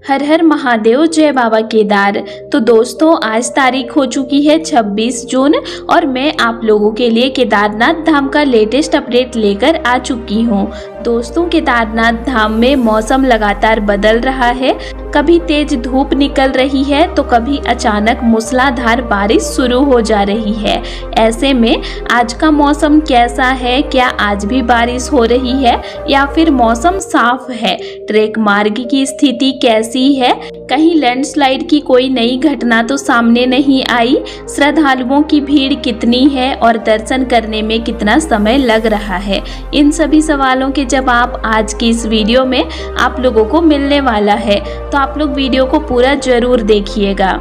हर हर महादेव, जय बाबा केदार। तो दोस्तों, आज तारीख हो चुकी है 26 जून और मैं आप लोगों के लिए केदारनाथ धाम का लेटेस्ट अपडेट लेकर आ चुकी हूँ। दोस्तों, केदारनाथ धाम में मौसम लगातार बदल रहा है। कभी तेज धूप निकल रही है तो कभी अचानक मूसलाधार बारिश शुरू हो जा रही है। ऐसे में आज का मौसम कैसा है? क्या आज भी बारिश हो रही है या फिर मौसम साफ है? ट्रेक मार्ग की स्थिति कैसी है? कहीं लैंडस्लाइड की कोई नई घटना तो सामने नहीं आई? श्रद्धालुओं की भीड़ कितनी है और दर्शन करने में कितना समय लग रहा है? इन सभी सवालों के जवाब आज की इस वीडियो में आप लोगों को मिलने वाला है, तो आप लोग वीडियो को पूरा जरूर देखिएगा।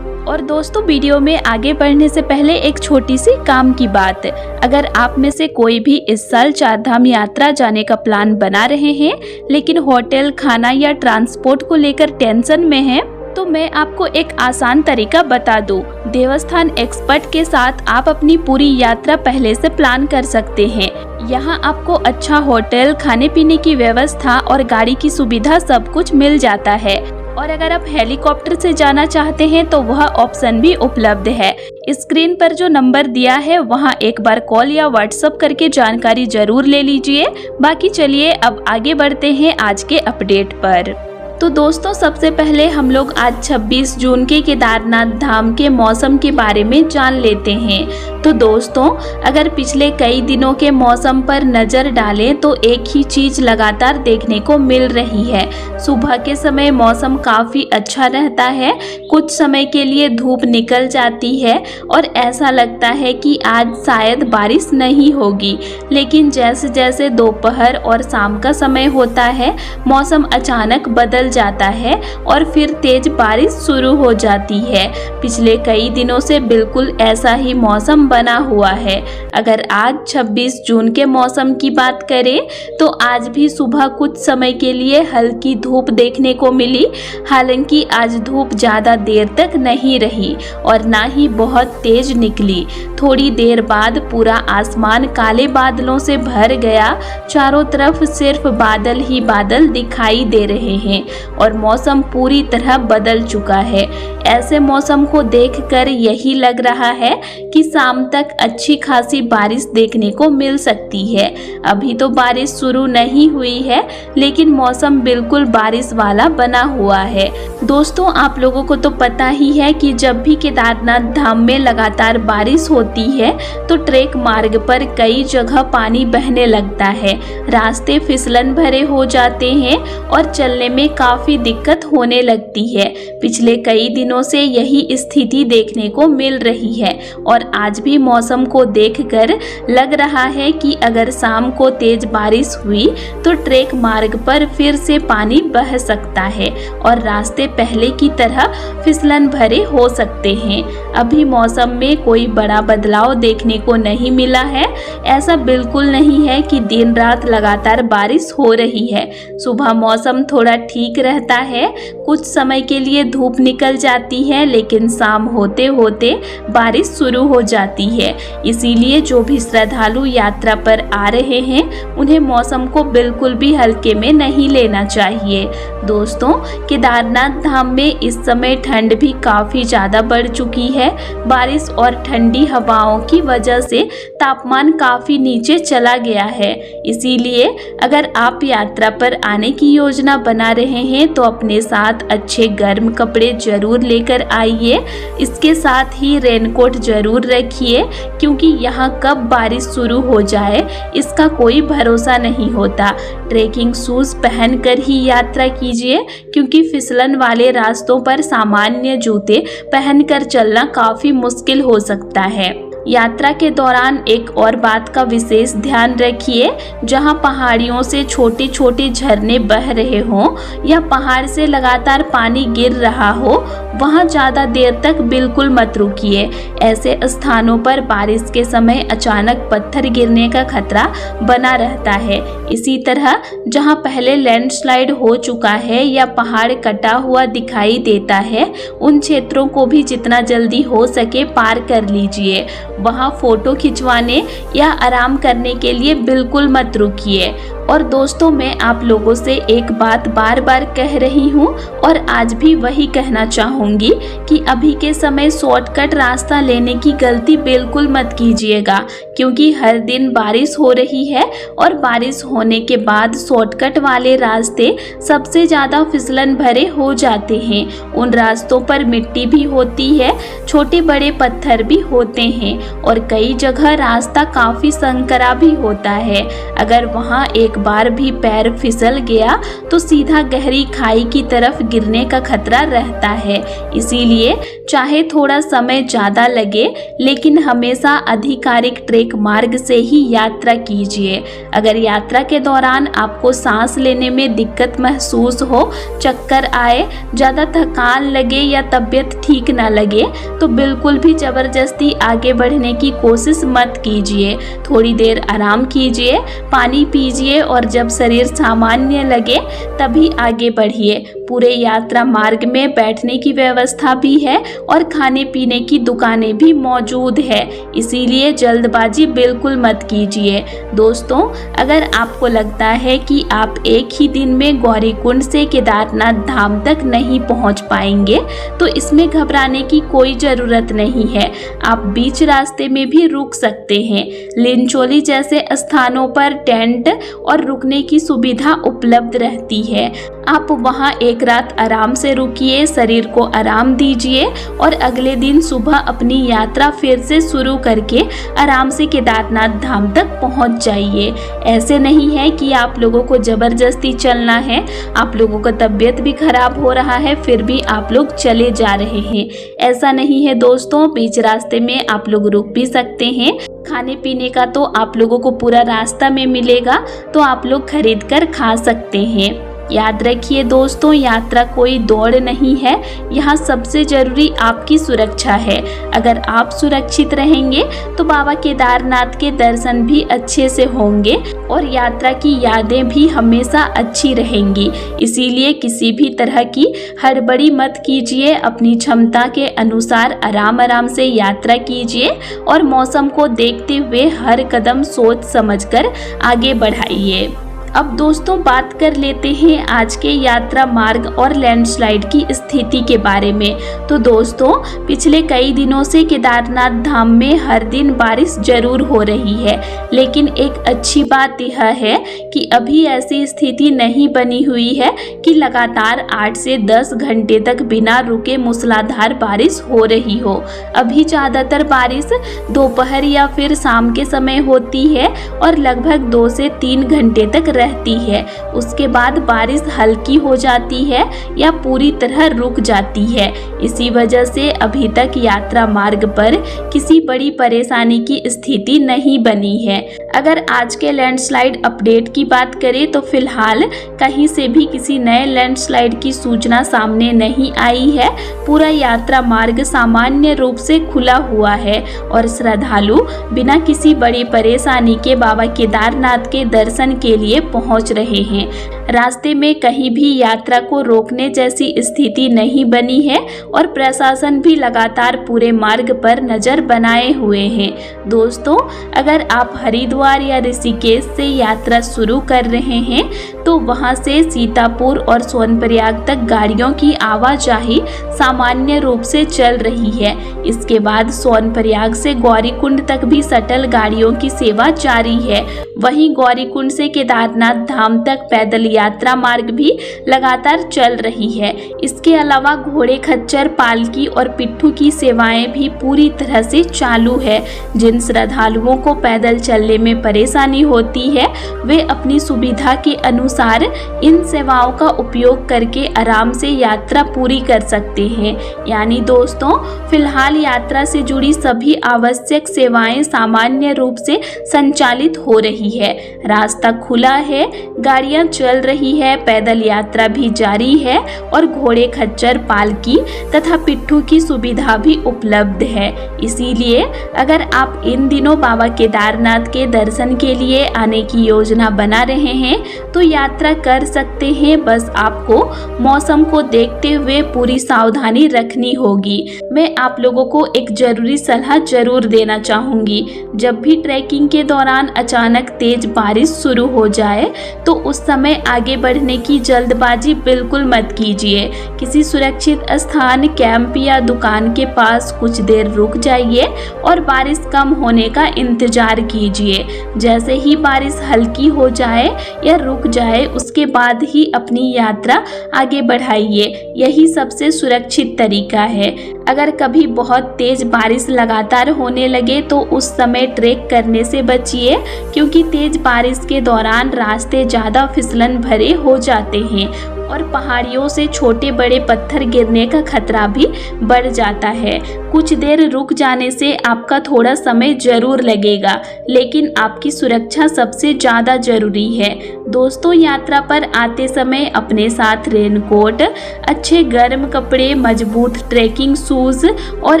और दोस्तों, वीडियो में आगे बढ़ने से पहले एक छोटी सी काम की बात। अगर आप में से कोई भी इस साल चारधाम यात्रा जाने का प्लान बना रहे हैं लेकिन होटल, खाना या ट्रांसपोर्ट को लेकर टेंशन में हैं, तो मैं आपको एक आसान तरीका बता दूं। देवस्थान एक्सपर्ट के साथ आप अपनी पूरी यात्रा पहले से प्लान कर सकते हैं। यहाँ आपको अच्छा होटल, खाने पीने की व्यवस्था और गाड़ी की सुविधा सब कुछ मिल जाता है। और अगर आप हेलीकॉप्टर से जाना चाहते हैं तो वह ऑप्शन भी उपलब्ध है। स्क्रीन पर जो नंबर दिया है वहां एक बार कॉल या व्हाट्सएप करके जानकारी जरूर ले लीजिए। बाकी चलिए अब आगे बढ़ते हैं आज के अपडेट पर। तो दोस्तों, सबसे पहले हम लोग आज 26 जून के केदारनाथ धाम के मौसम के बारे में जान लेते हैं। तो दोस्तों, अगर पिछले कई दिनों के मौसम पर नज़र डालें तो एक ही चीज़ लगातार देखने को मिल रही है। सुबह के समय मौसम काफ़ी अच्छा रहता है, कुछ समय के लिए धूप निकल जाती है और ऐसा लगता है कि आज शायद बारिश नहीं होगी। लेकिन जैसे जैसे दोपहर और शाम का समय होता है, मौसम अचानक बदल जाता है और फिर तेज बारिश शुरू हो जाती है। पिछले कई दिनों से बिल्कुल ऐसा ही मौसम बना हुआ है। अगर आज 26 जून के मौसम की बात करें तो आज भी सुबह कुछ समय के लिए हल्की धूप देखने को मिली। हालांकि आज धूप ज़्यादा देर तक नहीं रही और ना ही बहुत तेज निकली। थोड़ी देर बाद पूरा आसमान काले बादलों से भर गया। चारों तरफ सिर्फ बादल ही बादल दिखाई दे रहे हैं और मौसम पूरी तरह बदल चुका है। ऐसे मौसम को देखकर यही लग रहा है कि शाम तक अच्छी खासी बारिश देखने को मिल सकती है। अभी तो बारिश शुरू नहीं हुई है लेकिन मौसम बिल्कुल बारिश वाला बना हुआ है। दोस्तों, आप लोगों को तो पता ही है कि जब भी केदारनाथ धाम में लगातार बारिश होती है तो ट्रेक मार्ग पर कई जगह पानी बहने लगता है। रास्ते फिसलन भरे हो जाते हैं और चलने में काफी दिक्कत होने लगती है। पिछले कई दिनों से यही स्थिति देखने को मिल रही है और आज भी मौसम को देखकर लग रहा है कि अगर शाम को तेज बारिश हुई तो ट्रेक मार्ग पर फिर से पानी बह सकता है और रास्ते पहले की तरह फिसलन भरे हो सकते हैं। अभी मौसम में कोई बड़ा बदलाव देखने को नहीं मिला है। ऐसा बिल्कुल नहीं है कि दिन रात लगातार बारिश हो रही है। सुबह मौसम थोड़ा ठीक रहता है, कुछ समय के लिए धूप निकल जाती है लेकिन शाम होते होते बारिश शुरू हो जाती है। इसीलिए जो भी श्रद्धालु यात्रा पर आ रहे हैं उन्हें मौसम को बिल्कुल भी हल्के में नहीं लेना चाहिए। दोस्तों, केदारनाथ धाम में इस समय ठंड भी काफ़ी ज़्यादा बढ़ चुकी है। बारिश और ठंडी हवाओं की वजह से तापमान काफ़ी नीचे चला गया है। इसीलिए अगर आप यात्रा पर आने की योजना बना रहे हैं तो अपने साथ अच्छे गर्म कपड़े जरूर लेकर आइए। इसके साथ ही रेनकोट जरूर रखिए क्योंकि यहाँ कब बारिश शुरू हो जाए इसका कोई भरोसा नहीं होता। ट्रेकिंग शूज पहनकर ही यात्रा कीजिए क्योंकि फिसलन वाले रास्तों पर सामान्य जूते पहनकर चलना काफ़ी मुश्किल हो सकता है। यात्रा के दौरान एक और बात का विशेष ध्यान रखिए। जहां पहाड़ियों से छोटे छोटे झरने बह रहे हों या पहाड़ से लगातार पानी गिर रहा हो वहां ज़्यादा देर तक बिल्कुल मत रुकिए। ऐसे स्थानों पर बारिश के समय अचानक पत्थर गिरने का खतरा बना रहता है। इसी तरह जहां पहले लैंडस्लाइड हो चुका है या पहाड़ कटा हुआ दिखाई देता है उन क्षेत्रों को भी जितना जल्दी हो सके पार कर लीजिए। वहां फोटो खिंचवाने या आराम करने के लिए बिल्कुल मत रुकिए। और दोस्तों, मैं आप लोगों से एक बात बार बार कह रही हूँ और आज भी वही कहना चाहूँगी कि अभी के समय शॉर्टकट रास्ता लेने की गलती बिल्कुल मत कीजिएगा, क्योंकि हर दिन बारिश हो रही है और बारिश होने के बाद शॉर्टकट वाले रास्ते सबसे ज़्यादा फिसलन भरे हो जाते हैं। उन रास्तों पर मिट्टी भी होती है, छोटे बड़े पत्थर भी होते हैं और कई जगह रास्ता काफ़ी संकरा भी होता है। अगर वहाँ एक बार भी पैर फिसल गया तो सीधा गहरी खाई की तरफ गिरने का खतरा रहता है। इसीलिए चाहे थोड़ा समय ज़्यादा लगे, लेकिन हमेशा आधिकारिक ट्रेक मार्ग से ही यात्रा कीजिए। अगर यात्रा के दौरान आपको सांस लेने में दिक्कत महसूस हो, चक्कर आए, ज़्यादा थकान लगे या तबीयत ठीक ना लगे तो बिल्कुल भी ज़बरदस्ती आगे बढ़ने की कोशिश मत कीजिए। थोड़ी देर आराम कीजिए, पानी पीजिए और जब शरीर सामान्य लगे तभी आगे बढ़िए। पूरे यात्रा मार्ग में बैठने की व्यवस्था भी है और खाने पीने की दुकानें भी मौजूद है, इसीलिए जल्दबाजी बिल्कुल मत कीजिए। दोस्तों, अगर आपको लगता है कि आप एक ही दिन में गौरीकुंड से केदारनाथ धाम तक नहीं पहुंच पाएंगे तो इसमें घबराने की कोई ज़रूरत नहीं है। आप बीच रास्ते में भी रुक सकते हैं। लिंचोली जैसे स्थानों पर टेंट और रुकने की सुविधा उपलब्ध रहती है। आप वहां एक रात आराम से रुकिए, शरीर को आराम दीजिए और अगले दिन सुबह अपनी यात्रा फिर से शुरू करके आराम से केदारनाथ धाम तक पहुंच जाइए। ऐसे नहीं है कि आप लोगों को ज़बरदस्ती चलना है, आप लोगों का तबीयत भी खराब हो रहा है फिर भी आप लोग चले जा रहे हैं। ऐसा नहीं है दोस्तों, बीच रास्ते में आप लोग रुक भी सकते हैं। खाने पीने का तो आप लोगों को पूरा रास्ता में मिलेगा, तो आप लोग खरीद कर खा सकते हैं। याद रखिए दोस्तों, यात्रा कोई दौड़ नहीं है, यहाँ सबसे जरूरी आपकी सुरक्षा है। अगर आप सुरक्षित रहेंगे तो बाबा केदारनाथ के दर्शन भी अच्छे से होंगे और यात्रा की यादें भी हमेशा अच्छी रहेंगी। इसीलिए किसी भी तरह की हड़बड़ी मत कीजिए, अपनी क्षमता के अनुसार आराम आराम से यात्रा कीजिए और मौसम को देखते हुए हर कदम सोच समझकर आगे बढ़ाइए। अब दोस्तों, बात कर लेते हैं आज के यात्रा मार्ग और लैंडस्लाइड की स्थिति के बारे में। तो दोस्तों, पिछले कई दिनों से केदारनाथ धाम में हर दिन बारिश जरूर हो रही है, लेकिन एक अच्छी बात यह है कि अभी ऐसी स्थिति नहीं बनी हुई है कि लगातार 8 से 10 घंटे तक बिना रुके मूसलाधार बारिश हो रही हो। अभी ज़्यादातर बारिश दोपहर या फिर शाम के समय होती है और लगभग 2 से 3 घंटे तक रहती है। उसके बाद बारिश हल्की हो जाती है या पूरी तरह रुक जाती है। इसी वजह से अभी तक यात्रा मार्ग पर किसी बड़ी परेशानी की स्थिति नहीं बनी है। अगर आज के लैंडस्लाइड अपडेट की बात करें तो फिलहाल कहीं से भी किसी नए लैंडस्लाइड की सूचना सामने नहीं आई है। पूरा यात्रा मार्ग सामान्य रूप से खुला हुआ है और श्रद्धालु बिना किसी बड़ी परेशानी के बाबा केदारनाथ के दर्शन के लिए पहुंच रहे हैं। रास्ते में कहीं भी यात्रा को रोकने जैसी स्थिति नहीं बनी है और प्रशासन भी लगातार पूरे मार्ग पर नजर बनाए हुए हैं। दोस्तों, अगर आप हरिद्वार या ऋषिकेश से यात्रा शुरू कर रहे हैं तो वहां से सीतापुर और सोनप्रयाग तक गाड़ियों की आवाजाही सामान्य रूप से चल रही है। इसके बाद सोनप्रयाग से गौरीकुंड तक भी शटल गाड़ियों की सेवा जारी है। वहीं गौरीकुंड से केदारनाथ धाम तक पैदल यात्रा मार्ग भी लगातार चल रही है। इसके अलावा घोड़े खच्चर, पालकी और पिट्ठू की सेवाएं भी पूरी तरह से चालू है। जिन श्रद्धालुओं को पैदल चलने में परेशानी होती है वे अपनी सुविधा के अनुसार इन सेवाओं का उपयोग करके आराम से यात्रा पूरी कर सकते हैं। यानी दोस्तों, फिलहाल यात्रा से जुड़ी सभी आवश्यक सेवाएं सामान्य रूप से संचालित हो रही है। रास्ता खुला है, गाड़ियां चल रही है, पैदल यात्रा भी जारी है और घोड़े खच्चर, पालकी तथा पिट्ठू की सुविधा भी उपलब्ध है। इसीलिए अगर आप इन दिनों बाबा केदारनाथ के दर्शन के लिए आने की योजना बना रहे हैं तो यात्रा कर सकते हैं। बस आपको मौसम को देखते हुए पूरी सावधानी रखनी होगी। मैं आप लोगों को एक जरूरी सलाह जरूर देना चाहूँगी। जब भी ट्रैकिंग के दौरान अचानक तेज बारिश शुरू हो जाए तो उस समय आगे बढ़ने की जल्दबाजी बिल्कुल मत कीजिए। किसी सुरक्षित स्थान, कैंप या दुकान के पास कुछ देर रुक जाइए और बारिश कम होने का इंतजार कीजिए। जैसे ही बारिश हल्की हो जाए या रुक जाए उसके बाद ही अपनी यात्रा आगे बढ़ाइए। यही सबसे सुरक्षित तरीका है। अगर कभी बहुत तेज बारिश लगातार होने लगे तो उस समय ट्रेक करने से बचिए, क्योंकि तेज बारिश के दौरान रास्ते ज़्यादा फिसलन भरे हो जाते हैं और पहाड़ियों से छोटे बड़े पत्थर गिरने का खतरा भी बढ़ जाता है। कुछ देर रुक जाने से आपका थोड़ा समय जरूर लगेगा, लेकिन आपकी सुरक्षा सबसे ज़्यादा ज़रूरी है। दोस्तों, यात्रा पर आते समय अपने साथ रेनकोट, अच्छे गर्म कपड़े, मजबूत ट्रैकिंग शूज़ और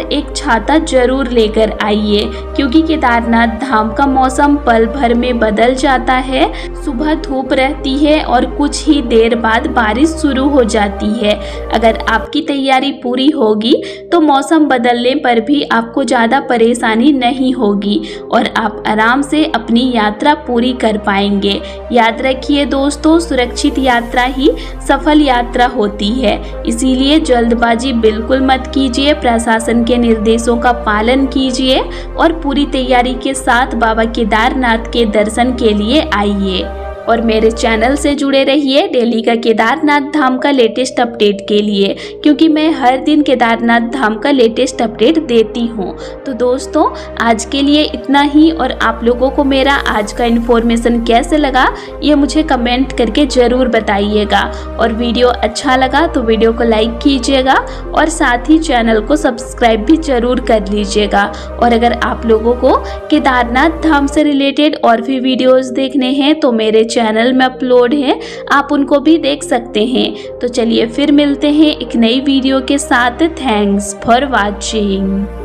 एक छाता जरूर लेकर आइए, क्योंकि केदारनाथ धाम का मौसम पल भर में बदल जाता है। सुबह धूप रहती है और कुछ ही देर बाद बारिश शुरू हो जाती है। अगर आपकी तैयारी पूरी होगी तो मौसम बदलने पर भी आपको ज़्यादा परेशानी नहीं होगी और आप आराम से अपनी यात्रा पूरी कर पाएंगे। याद रखिए दोस्तों, सुरक्षित यात्रा ही सफल यात्रा होती है, इसीलिए जल्दबाजी बिल्कुल मत कीजिए। प्रशासन के निर्देशों का पालन कीजिए और पूरी तैयारी के साथ बाबा केदारनाथ के दर्शन के लिए आइए और मेरे चैनल से जुड़े रहिए डेली का केदारनाथ धाम का लेटेस्ट अपडेट के लिए, क्योंकि मैं हर दिन केदारनाथ धाम का लेटेस्ट अपडेट देती हूँ। तो दोस्तों, आज के लिए इतना ही और आप लोगों को मेरा आज का इन्फॉर्मेशन कैसे लगा ये मुझे कमेंट करके ज़रूर बताइएगा। और वीडियो अच्छा लगा तो वीडियो को लाइक कीजिएगा और साथ ही चैनल को सब्सक्राइब भी ज़रूर कर लीजिएगा। और अगर आप लोगों को केदारनाथ धाम से रिलेटेड और भी वीडियोज़ देखने हैं तो मेरे चैनल में अपलोड है, आप उनको भी देख सकते हैं। तो चलिए फिर मिलते हैं एक नई वीडियो के साथ। Thanks for watching.